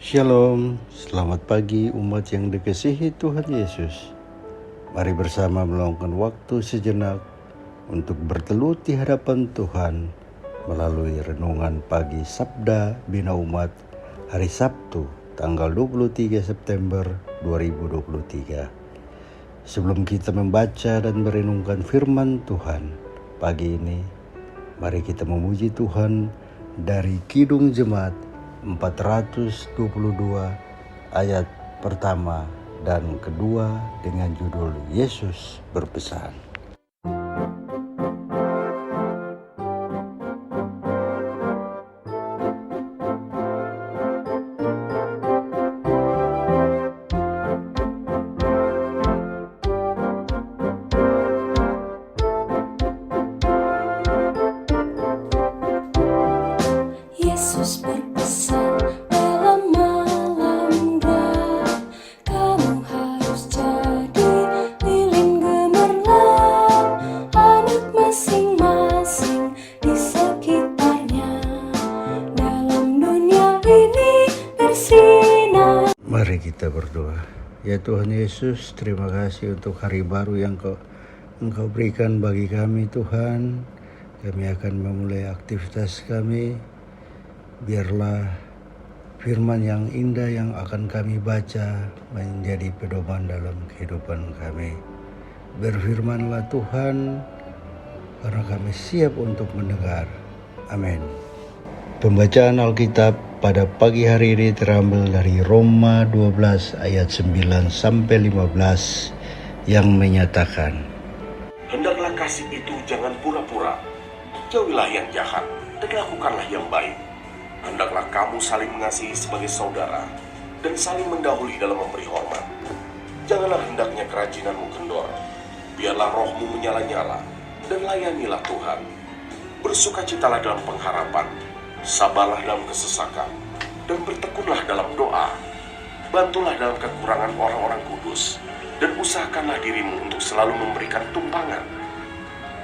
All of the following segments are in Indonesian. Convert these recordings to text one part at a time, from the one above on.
Shalom, selamat pagi umat yang dikasihi Tuhan Yesus. Mari bersama meluangkan waktu sejenak untuk bertelut di hadapan Tuhan melalui renungan pagi Sabda Bina Umat hari Sabtu tanggal 23 September 2023. Sebelum kita membaca dan merenungkan firman Tuhan pagi ini, mari kita memuji Tuhan dari Kidung Jemaat 422 ayat pertama dan kedua dengan judul Yesus berpesan. Yesus berpesan dalam malam gelap, kamu harus jadi lilin gemerlap, anak masing-masing di sekitarnya, dalam dunia ini bersinar. Mari kita berdoa. Ya Tuhan Yesus, terima kasih untuk hari baru yang Engkau berikan bagi kami Tuhan. Kami akan memulai aktivitas kami. Biarlah firman yang indah yang akan kami baca menjadi pedoman dalam kehidupan kami. Berfirmanlah Tuhan, karena kami siap untuk mendengar. Amin. Pembacaan Alkitab pada pagi hari ini terambil dari Roma 12 ayat 9 sampai 15 yang menyatakan, Hendaklah kasih itu jangan pura-pura, jauhilah yang jahat dan lakukanlah yang baik. Hendaklah kamu saling mengasihi sebagai saudara dan saling mendahului dalam memberi hormat. Janganlah hendaknya kerajinanmu kendor, biarlah rohmu menyala-nyala dan layanilah Tuhan. Bersukacitalah dalam pengharapan, sabarlah dalam kesesakan, dan bertekunlah dalam doa. Bantulah dalam kekurangan orang-orang kudus, dan usahakanlah dirimu untuk selalu memberikan tumpangan.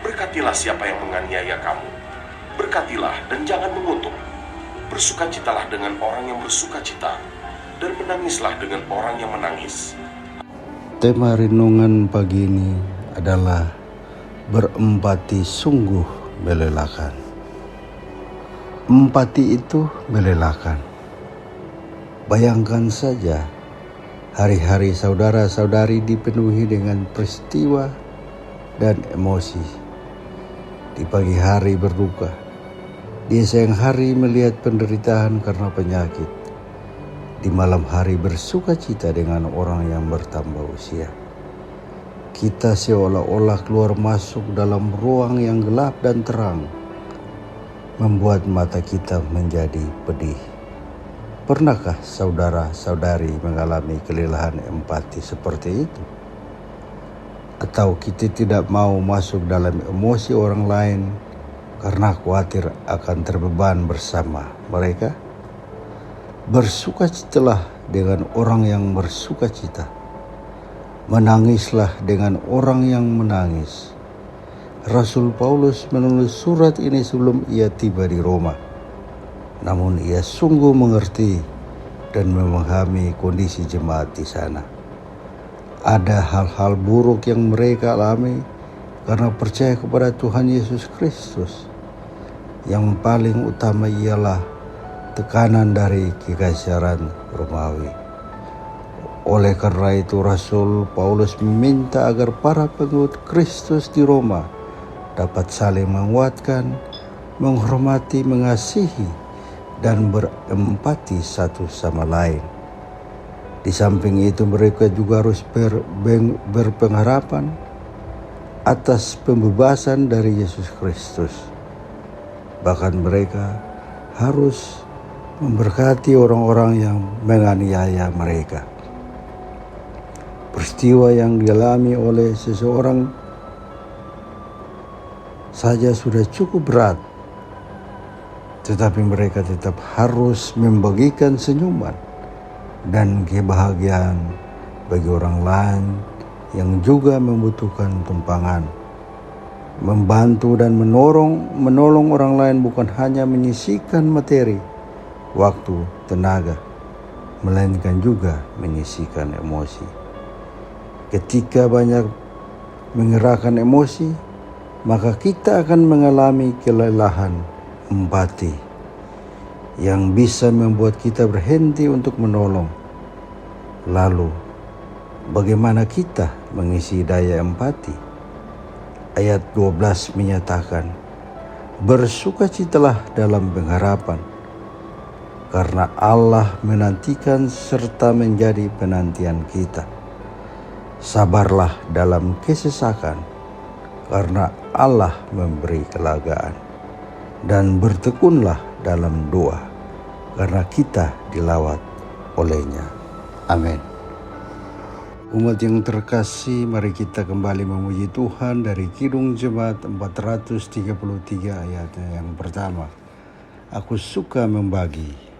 Berkatilah siapa yang menganiaya kamu, berkatilah dan jangan mengutuk. Bersukacitalah dengan orang yang bersukacita, dan menangislah dengan orang yang menangis. tema renungan pagi ini adalah berempati sungguh melelahkan. Empati itu melelahkan. Bayangkan saja hari-hari saudara-saudari dipenuhi dengan peristiwa dan emosi. Di pagi hari berduka, di siang hari melihat penderitaan karena penyakit, di malam hari bersuka cita dengan orang yang bertambah usia. Kita seolah-olah keluar masuk dalam ruang yang gelap dan terang, membuat mata kita menjadi pedih. Pernahkah saudara-saudari mengalami kelelahan empati seperti itu? Atau kita tidak mau masuk dalam emosi orang lain karena khawatir akan terbeban bersama mereka? Bersukacitalah dengan orang yang bersukacita. Menangislah dengan orang yang menangis. Rasul Paulus menulis surat ini sebelum ia tiba di Roma. Namun ia sungguh mengerti dan memahami kondisi jemaat di sana. Ada hal-hal buruk yang mereka alami karena percaya kepada Tuhan Yesus Kristus. Yang paling utama ialah tekanan dari kekaisaran Romawi. Oleh karena itu Rasul Paulus meminta agar para pengikut Kristus di Roma dapat saling menguatkan, menghormati, mengasihi, dan berempati satu sama lain. Di samping itu mereka juga harus berpengharapan atas pembebasan dari Yesus Kristus. Bahkan mereka harus memberkati orang-orang yang menganiaya mereka. Peristiwa yang dialami oleh seseorang saja sudah cukup berat, tetapi mereka tetap harus membagikan senyuman dan kebahagiaan bagi orang lain yang juga membutuhkan tumpangan. Membantu dan menolong orang lain bukan hanya menyisihkan materi, waktu, tenaga. melainkan juga menyisihkan emosi. Ketika banyak mengerahkan emosi, maka kita akan mengalami kelelahan empati yang bisa membuat kita berhenti untuk menolong. Lalu, bagaimana kita mengisi daya empati? Ayat 12 menyatakan, bersukacitalah dalam pengharapan, karena Allah menantikan serta menjadi penantian kita. Sabarlah dalam kesesakan, karena Allah memberi kelegaan. Dan bertekunlah dalam doa, karena kita dilawat olehnya. Amin. Umat yang terkasih, mari kita kembali memuji Tuhan dari Kidung Jemaat 433 ayatnya yang pertama. Aku suka membagi.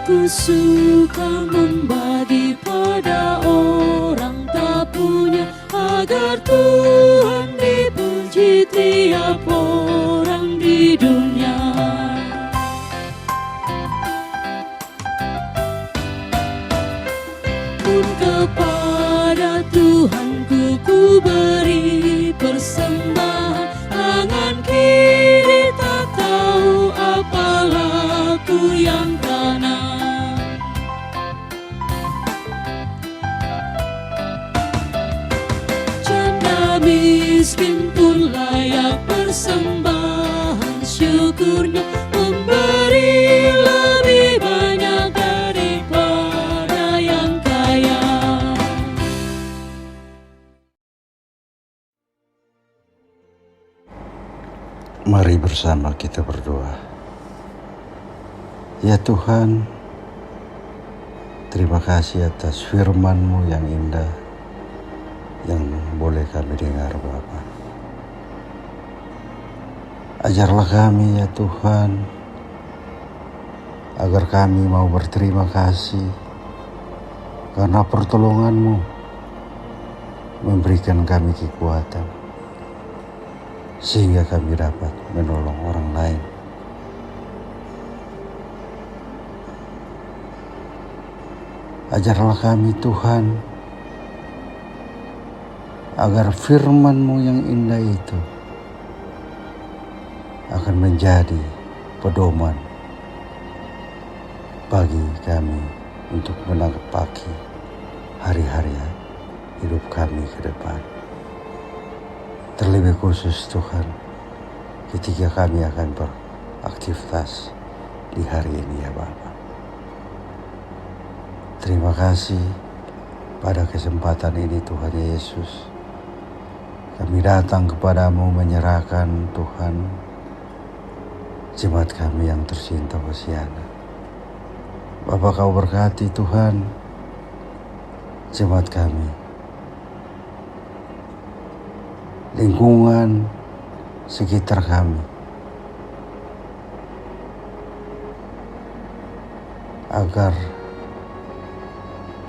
Aku suka membagi pada orang tak punya, agar Tuhan dipuji tiap orang di dunia. Pun kepada Tuhanku ku beri persembahan, tangan kiri tak tahu apa laku yang kanan. Miskin pun layak persembahan syukurnya, memberi lebih banyak daripada yang kaya. Mari bersama kita berdoa. Ya Tuhan, terima kasih atas firman-Mu yang indah, yang boleh kami dengar Bapa. Ajarlah kami ya Tuhan, agar kami mau berterima kasih karena pertolongan-Mu memberikan kami kekuatan, sehingga kami dapat menolong orang lain. Ajarlah kami Tuhan, agar firman-Mu yang indah itu akan menjadi pedoman bagi kami untuk menapaki hari-hari hidup kami ke depan. Terlebih khusus Tuhan, ketika kami akan beraktivitas di hari ini ya Bapa. Terima kasih pada kesempatan ini Tuhan Yesus. Kami datang kepadamu menyerahkan Tuhan jemaat kami yang tercinta Hosiana. Bapa Kau berkati Tuhan jemaat kami, lingkungan sekitar kami, agar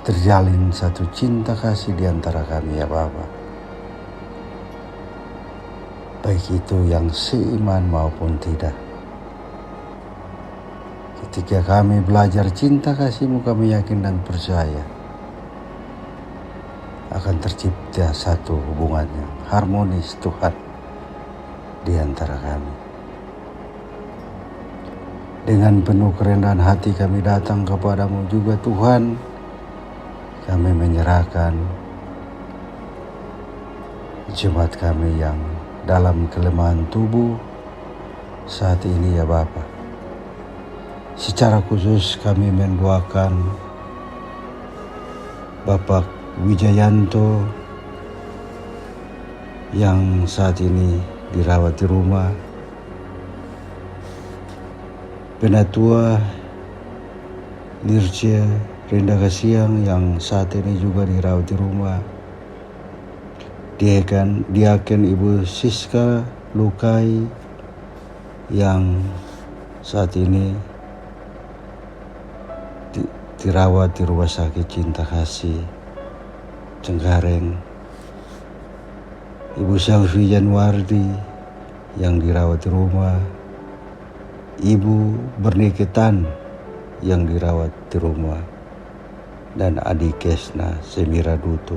terjalin satu cinta kasih di antara kami ya Bapa. Baik itu yang seiman maupun tidak. Ketika kami belajar cinta kasih-Mu, kami yakin dan percaya akan tercipta satu hubungan yang harmonis Tuhan di antara kami. Dengan penuh kerendahan hati kami datang kepadamu juga Tuhan. Kami menyerahkan jemaat kami yang dalam kelemahan tubuh saat ini ya Bapa. Secara khusus kami mendoakan Bapak Wijayanto yang saat ini dirawat di rumah, Penatua Lircia Renda Kasiang yang saat ini juga dirawat di rumah, Diaken Ibu Siska Lukai yang saat ini dirawat di Rumah Sakit Cinta Kasih Cengkareng, Ibu Selvi Januardi yang dirawat di rumah, Ibu Berniketan yang dirawat di rumah, dan adik Kesna Semira Dutu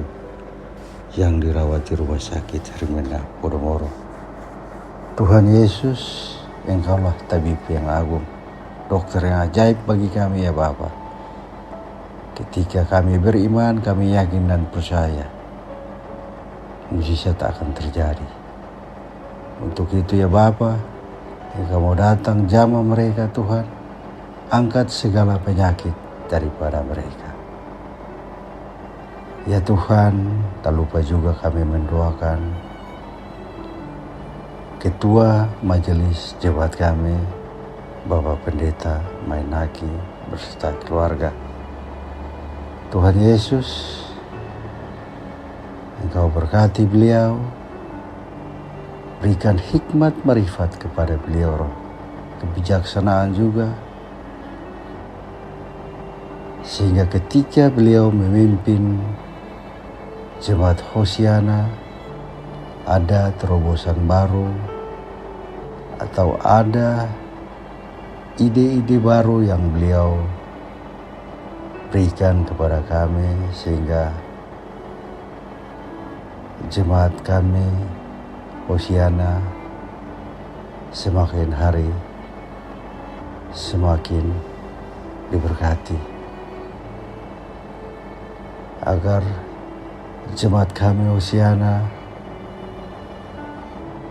yang dirawat di rumah sakit Hermina Podomoro. Tuhan Yesus, Engkaulah tabib yang agung, dokter yang ajaib bagi kami ya Bapa. Ketika kami beriman, kami yakin dan percaya mukjizat akan terjadi. Untuk itu ya Bapa, Engkau mau datang jamah mereka Tuhan, angkat segala penyakit daripada mereka. Ya Tuhan, tak lupa juga kami mendoakan Ketua Majelis Jemaat kami, Bapak Pendeta Mainaki beserta keluarga. Tuhan Yesus, Engkau berkati beliau, berikan hikmat marifat kepada beliau, kebijaksanaan juga, sehingga ketika beliau memimpin Jemaat Hosiana, ada terobosan baru atau ada ide-ide baru yang beliau berikan kepada kami, sehingga jemaat kami Hosiana semakin hari semakin diberkati, agar jemaat kami Hosiana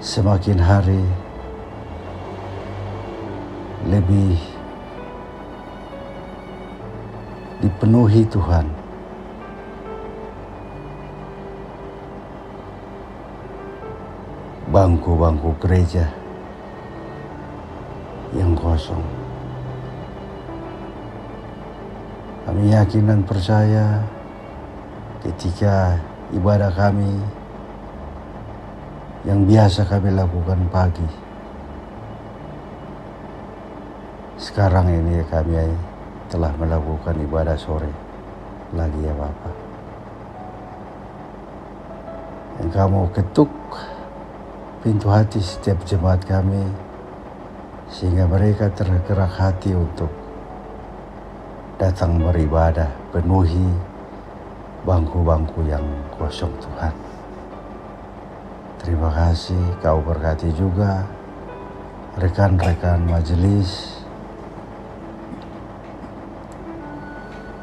semakin hari lebih dipenuhi Tuhan. Bangku-bangku gereja yang kosong, kami yakin dan percaya ketika ibadah kami yang biasa kami lakukan pagi, sekarang ini kami telah melakukan ibadah sore lagi ya Bapak. Engkau mau ketuk pintu hati setiap jemaat kami, sehingga mereka tergerak hati untuk datang beribadah, penuhi bangku-bangku yang kosong Tuhan. Terima kasih, Kau berkati juga rekan-rekan majelis.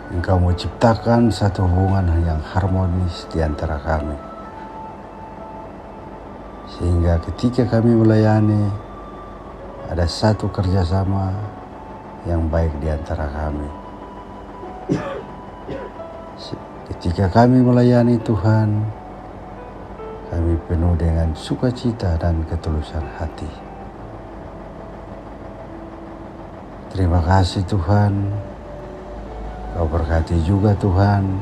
Engkau mau ciptakan satu hubungan yang harmonis di antara kami, sehingga ketika kami melayani ada satu kerjasama yang baik di antara kami. Ketika kami melayani Tuhan, kami penuh dengan sukacita dan ketulusan hati. Terima kasih Tuhan, Kau berkati juga Tuhan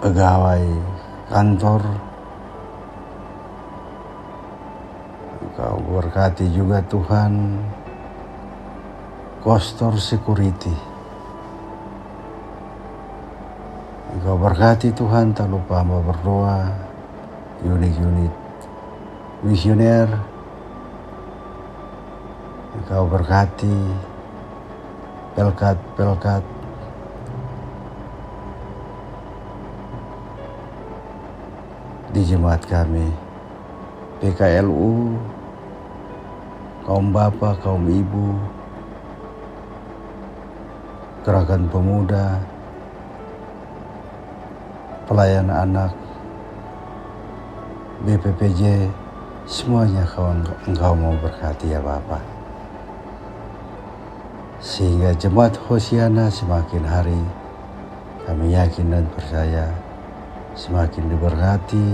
pegawai kantor, Kau berkati juga Tuhan kostor security. Kau berkati Tuhan, tak lupa hamba berdoa unit-unit misioner. Kau berkati pelkat di jemaat kami, PKLU, kaum bapak, kaum ibu, gerakan pemuda, pelayan anak, BPPJ, semuanya Engkau mau berkati ya Bapak. Sehingga jemaat Hosiana semakin hari kami yakin dan percaya semakin diberkati,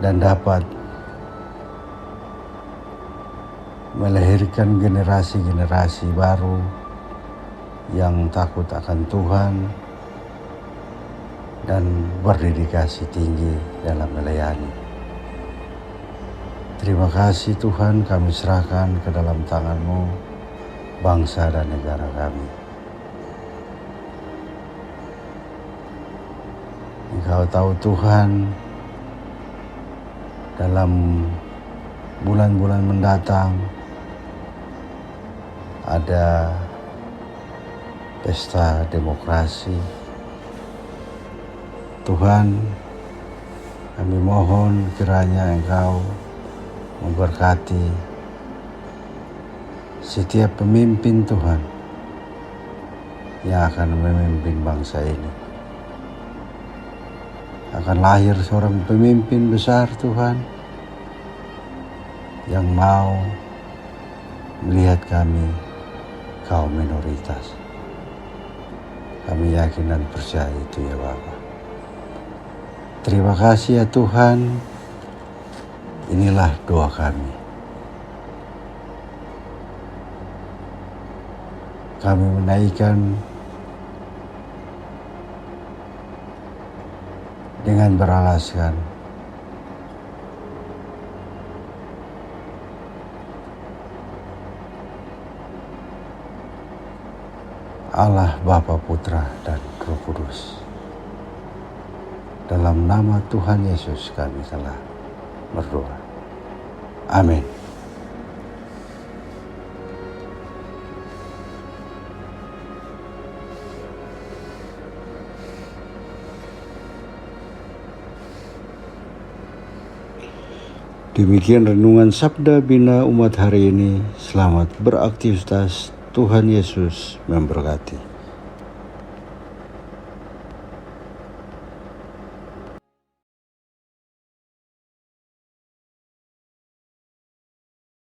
dan dapat melahirkan generasi-generasi baru yang takut akan Tuhan, dan berdedikasi tinggi dalam melayani. Terima kasih Tuhan, kami serahkan ke dalam tangan-Mu bangsa dan negara kami. Engkau tahu Tuhan, dalam bulan-bulan mendatang ada pesta demokrasi. Tuhan, kami mohon kiranya Engkau memberkati setiap pemimpin Tuhan yang akan memimpin bangsa ini. Akan lahir seorang pemimpin besar Tuhan yang mau melihat kami kaum minoritas. Kami yakin dan percaya itu ya Bapa. Terima kasih ya Tuhan. Inilah doa kami. Kami menaikkan dengan beralaskan Allah Bapa, Putra, dan Roh Kudus. Dalam nama Tuhan Yesus kami telah berdoa. Amin. Demikian renungan Sabda Bina Umat hari ini. Selamat beraktivitas. Tuhan Yesus memberkati.